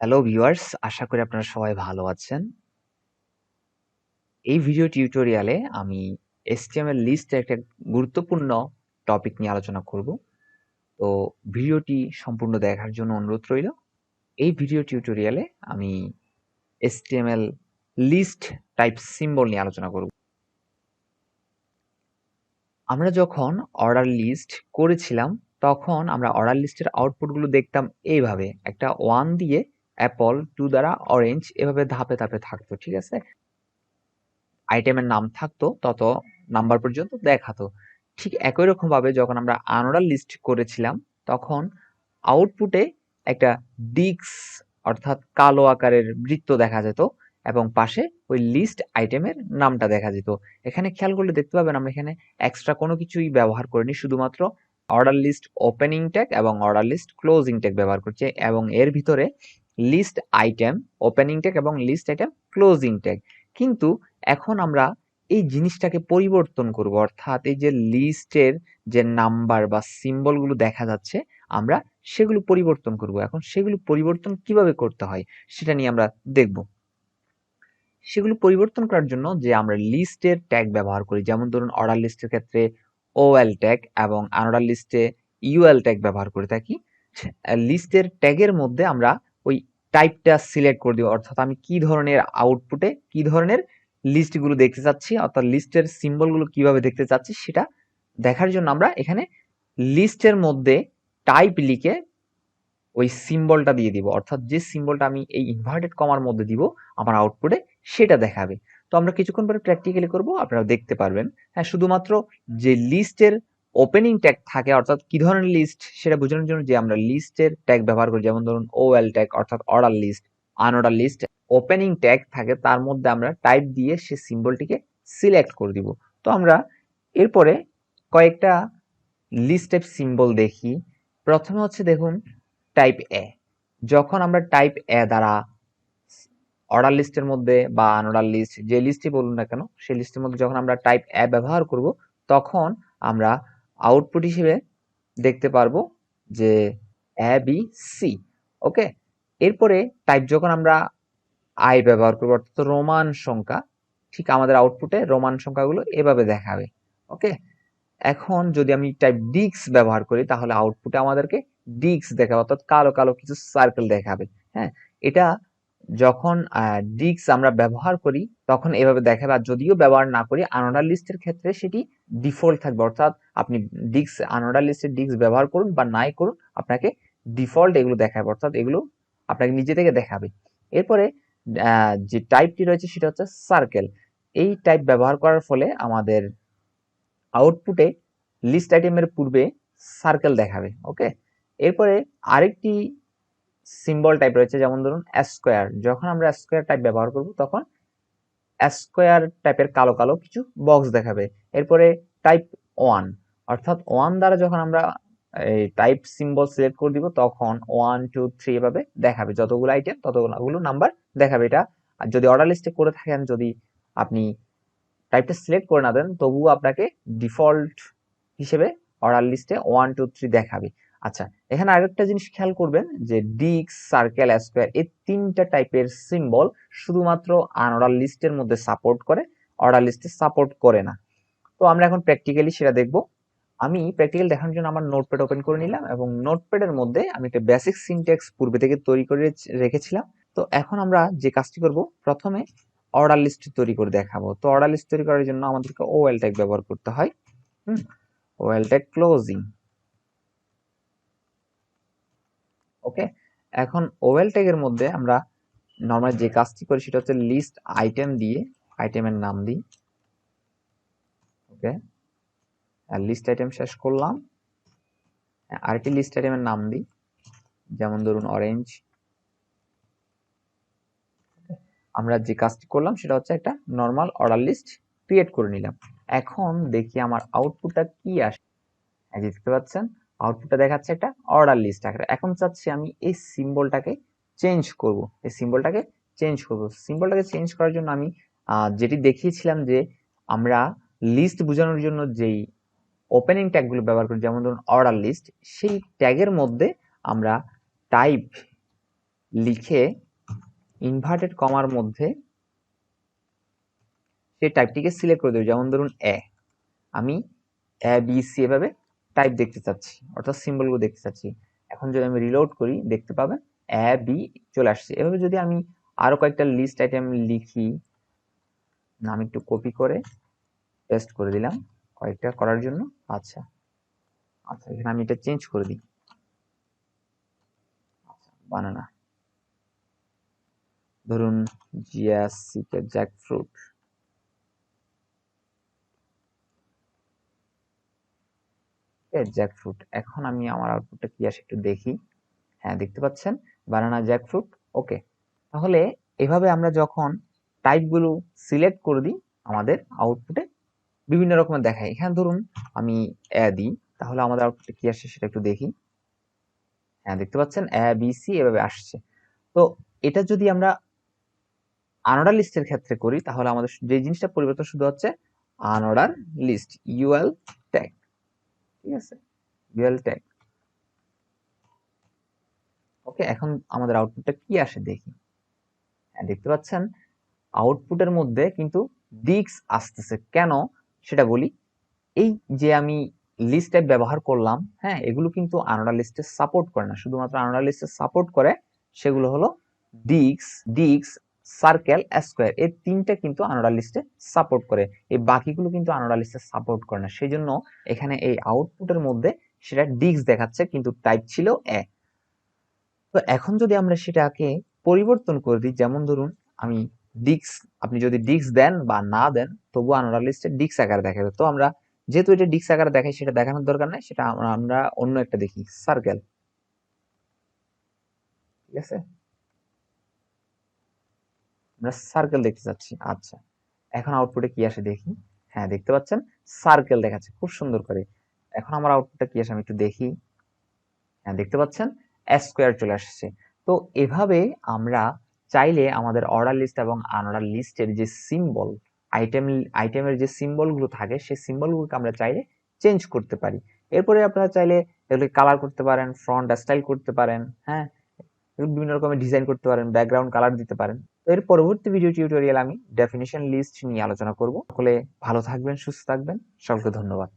Hello viewers, আশা করি আপনারা সবাই ভালো আছেন। এই ভিডিও টিউটোরিয়ালে আমি HTML লিস্টের একটা গুরুত্বপূর্ণ টপিক নিয়ে আলোচনা করব। তো ভিডিওটি সম্পূর্ণ দেখার জন্য অনুরোধ রইল। এই ভিডিও টিউটোরিয়ালে আমি HTML লিস্ট টাইপ সিম্বল নিয়ে আলোচনা করব। আমরা যখন অর্ডার লিস্ট করেছিলাম তখন আমরা অর্ডার লিস্টের আউটপুটগুলো দেখতাম এইভাবে, একটা 1 দিয়ে অ্যাপল, 2 দ্বারা অরেঞ্জ, এভাবে ধাপে ধাপে থাকতো, ঠিক আছে? আইটেমের নাম থাকতো তত নাম্বার পর্যন্ত দেখাতো। ঠিক একই রকম ভাবে যখন আমরা আনঅর্ডার লিস্ট করেছিলাম তখন আউটপুটে একটা ডিক্স অর্থাৎ কালো আকারের বৃত্ত দেখা যেত এবং পাশে ওই লিস্ট আইটেমের নামটা দেখা যেত। এখানে খেয়াল করলে দেখতে পাবেন আমরা এখানে এক্সট্রা কোনো কিছুই ব্যবহার করিনি, শুধুমাত্র অর্ডার লিস্ট ওপেনিং ট্যাগ এবং অর্ডার লিস্ট ক্লোজিং ট্যাগ ব্যবহার করছে এবং এর ভিতরে লিস্ট আইটেম ওপেনিং ট্যাগ এবং লিস্ট আইটেম ক্লোজিং ট্যাগ। কিন্তু এখন আমরা এই জিনিসটাকে পরিবর্তন করব, অর্থাৎ এই যে লিস্টের যে নাম্বার বা সিম্বলগুলো দেখা যাচ্ছে আমরা সেগুলো পরিবর্তন করব। এখন সেগুলো পরিবর্তন কিভাবে করতে হয় সেটা নিয়ে আমরা দেখব। সেগুলো পরিবর্তন করার জন্য যে আমরা লিস্টের ট্যাগ ব্যবহার করি, যেমন ধরুন অর্ডার লিস্টের ক্ষেত্রে ওএল ট্যাগ এবং আনঅর্ডার লিস্টে ইউএল ট্যাগ ব্যবহার করে থাকি। লিস্টের ট্যাগের মধ্যে আমরা ওই টাইপটা সিলেক্ট করে দিব, অর্থাৎ আমি কি ধরনের আউটপুটে কি ধরনের লিস্টগুলো দেখতে চাচ্ছি, অর্থাৎ লিস্টের সিম্বলগুলো কিভাবে দেখতে চাচ্ছি সেটা দেখার জন্য আমরা এখানে লিস্টের মধ্যে টাইপ লিখে ওই সিম্বলটা দিয়ে দিব, অর্থাৎ যে সিম্বলটা আমি এই ইনভার্টেড কমার মধ্যে দিব আমার আউটপুটে সেটা দেখাবে। তো আমরা কিছুক্ষণ পরে প্র্যাকটিক্যালি করব, আপনারা দেখতে পারবেন। হ্যাঁ, শুধুমাত্র যে লিস্টের ওপেনিং ট্যাগ থাকে অর্থাৎ কি ধরনের লিস্ট সেটা বোঝানোর জন্য যে আমরা লিস্টের ট্যাগ ব্যবহার করি, যেমন ধরুন ওএল ট্যাগ অর্থাৎ order list, unorder list opening tag থাকে, তার মধ্যে আমরা টাইপ দিয়ে সে সিম্বলটিকে সিলেক্ট করে দিব। তো আমরা এরপরে কয়েকটা লিস্ট টাইপ সিম্বল দেখি। প্রথমে হচ্ছে দেখুন টাইপ এ। যখন আমরা টাইপ এ দ্বারা অর্ডার লিস্টের মধ্যে বা আনঅর্ডার লিস্ট যে লিস্টই বলুন না কেন সেই লিস্টের মধ্যে যখন আমরা টাইপ এ ব্যবহার করব তখন আমরা আউটপুট হিসেবে দেখতে পারবো যে এ বি সি। ওকে, এরপরে টাইপ যখন আমরা আই ব্যবহার করবো অর্থাৎ রোমান সংখ্যা, ঠিক আমাদের আউটপুটে রোমান সংখ্যাগুলো এভাবে দেখাবে। ওকে, এখন যদি আমি টাইপ ডিক্স ব্যবহার করি তাহলে আউটপুটে আমাদেরকে ডিক্স দেখাবে, অর্থাৎ কালো কালো কিছু সার্কেল দেখাবে। হ্যাঁ, এটা যখন ডিক্স আমরা ব্যবহার করি তখন এভাবে দেখাবে, আর যদিও ব্যবহার না করি আনঅর্ডার লিস্টের ক্ষেত্রে সেটি ডিফল্ট থাকবে, অর্থাৎ আপনি ডিক্স আনঅর্ডার লিস্টের ডিক্স ব্যবহার করুন বা নাই করুন আপনাকে ডিফল্ট এগুলো দেখাবে, অর্থাৎ এগুলো আপনাকে নিজে থেকে দেখাবে। এরপরে যে টাইপটি রয়েছে সেটা হচ্ছে সার্কেল। এই টাইপ ব্যবহার করার ফলে আমাদের আউটপুটে লিস্ট আইটেমের পূর্বে সার্কেল দেখাবে। ওকে, এরপরে আরেকটি সিম্বল টাইপ রয়েছে, যেমন ধরুন স্কোয়ার। যখন আমরা স্কোয়ার টাইপ ব্যবহার করব তখন স্কোয়ার টাইপের কালো কালো কিছু বক্স দেখাবে। এরপরে টাইপ ওয়ান, অর্থাৎ ওয়ান দ্বারা যখন আমরা এই টাইপ সিম্বল সিলেক্ট করে দিব তখন 1 2 3 এভাবে দেখাবে, যতগুলো আইটেম ততগুলো নাম্বার দেখাবে। এটা যদি অর্ডার লিস্টে করে থাকেন, যদি আপনি টাইপটা সিলেক্ট করে না দেন তবুও আপনাকে ডিফল্ট হিসেবে অর্ডার লিস্টে 1 2 3 দেখাবে। আচ্ছা, এখানে আরেকটা জিনিস খেয়াল করবেন যে ডিক্স, সার্কেল, স্কোয়ার এই তিনটা টাইপের সিম্বল শুধুমাত্র আনঅর্ডার লিস্টের মধ্যে সাপোর্ট করে, অর্ডার লিস্টে সাপোর্ট করে না। তো আমরা এখন প্র্যাকটিক্যালি সেটা দেখব। আমি প্র্যাকটিক্যাল দেখানোর জন্য আমার নোটপ্যাড ওপেন করে নিলাম এবং নোটপ্যাডের মধ্যে আমি একটা বেসিক সিনট্যাক্স পূর্বে থেকে তৈরি করে রেখেছিলাম। তো এখন আমরা যে কাজটি করব, প্রথমে অর্ডার লিস্ট তৈরি করে দেখাবো। তো অর্ডার লিস্ট তৈরি করার জন্য আমাদেরকে ওএল ট্যাগ ব্যবহার করতে হয়। OL tag closing. ওকে, এখন ওএল ট্যাগের মধ্যে আমরা নরমাল যে কাজটি করি সেটা হচ্ছে লিস্ট আইটেম দিয়ে আইটেমের নাম দিই। ওকে, আর লিস্ট আইটেম শেষ করলাম, আরেকটি লিস্ট আইটেমের নাম দিই, যেমন ধরুন অরেঞ্জ। আমরা যে কাজটি করলাম সেটা হচ্ছে একটা নরমাল অর্ডার লিস্ট ক্রিয়েট করে নিলাম। এখন দেখি আমার আউটপুটটা কি আসে। দেখতে পাচ্ছেন আউটপুটটা দেখাচ্ছে একটা অর্ডার লিস্ট আকারে। এখন চাচ্ছি আমি এই সিম্বলটাকে চেঞ্জ করব, এই সিম্বলটাকে চেঞ্জ করার জন্য আমি যেটি দেখিয়েছিলাম যে আমরা লিস্ট বোঝানোর জন্য যেই ওপেনিং ট্যাগগুলো ব্যবহার করি, যেমন ধরুন অর্ডার লিস্ট, সেই ট্যাগের মধ্যে আমরা টাইপ লিখে ইনভার্টেড কমার মধ্যে সেই টাইপটিকে সিলেক্ট করে দেবো। যেমন ধরুন আমি বি সি এভাবে টাইপ দেখতে চাচ্ছি, অর্থাৎ সিম্বলগুলো দেখতে চাচ্ছি। এখন যদি আমি রিলোড করি দেখতে পাবেন বি চলে আসছে। এভাবে যদি আমি আরো কয়েকটা লিস্ট আইটেম লিখি, আমি একটু কপি করে পেস্ট করে দিলাম কয়েকটা করার জন্য। আচ্ছা আচ্ছা, এখানে আমি এটা চেঞ্জ করে দিই। বানানা ধরুন জিএসসিকে জ্যাকফ্রুট, জ্যাকফ্রুট। এখন আমি আমার আউটপুটটা কি আসে একটু দেখি। হ্যাঁ, দেখতে পাচ্ছেন বানানা জ্যাকফ্রুট। ওকে, তাহলে এভাবে আমরা যখন টাইপগুলো সিলেক্ট করে দিই আমাদের আউটপুটে বিভিন্ন রকমের দেখায়। এখানে ধরুন আমি দিই, তাহলে আমাদের আউটপুটে কি আসে সেটা একটু দেখি। হ্যাঁ, দেখতে পাচ্ছেন বি সি এভাবে আসছে। তো এটা যদি আমরা আনঅর্ডার লিস্টের ক্ষেত্রে করি তাহলে আমাদের যে জিনিসটা পরিবর্তন শুধু হচ্ছে আনঅর্ডার লিস্ট ইউএল ট্যাগ। ঠিক আছে, ইউএল ট্যাগ। ওকে, এখন আমাদের আউটপুটটা কি আসে দেখি। হ্যাঁ, দেখতে পাচ্ছেন আউটপুটের মধ্যে কিন্তু ডিক্স আসতেছে। কেন সেটা বলি। এই যে আমি লিস্ট টাইপ ব্যবহার করলাম, হ্যাঁ, এগুলো কিন্তু আনঅর্ডার লিস্টে সাপোর্ট করে না। শুধুমাত্র আনঅর্ডার লিস্টে সাপোর্ট করে সেগুলো হলো ডিক্স, ডিক্স, সার্কেল, স্কোয়ার। এই তিনটা কিন্তু আনঅর্ডার লিস্টে সাপোর্ট করে, এই বাকিগুলো কিন্তু আনঅর্ডার লিস্টে সাপোর্ট করে না। সেই জন্য এখানে এই আউটপুটের মধ্যে সেটা ডিক্স দেখাচ্ছে কিন্তু টাইপ ছিল এ। তো এখন যদি আমরা সেটাকে পরিবর্তন করে দিই, যেমন ধরুন আমি ডিক্স, আপনি যদি ডিক্স দেন বা না দেন তবু আনঅর্ডার লিস্টে ডিক্স আকারে দেখাবে। তো আমরা যেহেতু এটা ডিক্স আকারে দেখাই সেটা দেখানোর দরকার নাই, সেটা আমরা অন্য একটা দেখি, সার্কেল। ঠিক আছে, আমরা সার্কেল দেখতে চাচ্ছি। আচ্ছা, এখন আউটপুটে কি আসে দেখি। হ্যাঁ, দেখতে পাচ্ছেন সার্কেল দেখাচ্ছে খুব সুন্দর করে। এখন আমার আউটপুটটা কি আসে আমি একটু দেখি। হ্যাঁ, দেখতে পাচ্ছেন স্কোয়ার চলে আসছে। তো এভাবে আমরা চাইলে আমাদের অর্ডার লিস্ট এবং আনঅর্ডার লিস্টের যে সিম্বল, আইটেমের যে সিম্বলগুলো থাকে সেই সিম্বলগুলোকে আমরা চাইলে চেঞ্জ করতে পারি। এরপরে আপনারা চাইলে এগুলো কালার করতে পারেন, ফ্রন্ট স্টাইল করতে পারেন, হ্যাঁ, বিভিন্ন রকমের ডিজাইন করতে পারেন, ব্যাকগ্রাউন্ড কালার দিতে পারেন। তো এর পরবর্তী ভিডিও টিউটোরিয়াল আমি ডেফিনিশন লিস্ট নিয়ে আলোচনা করব। সকলে ভালো থাকবেন, সুস্থ থাকবেন, সকলকে ধন্যবাদ।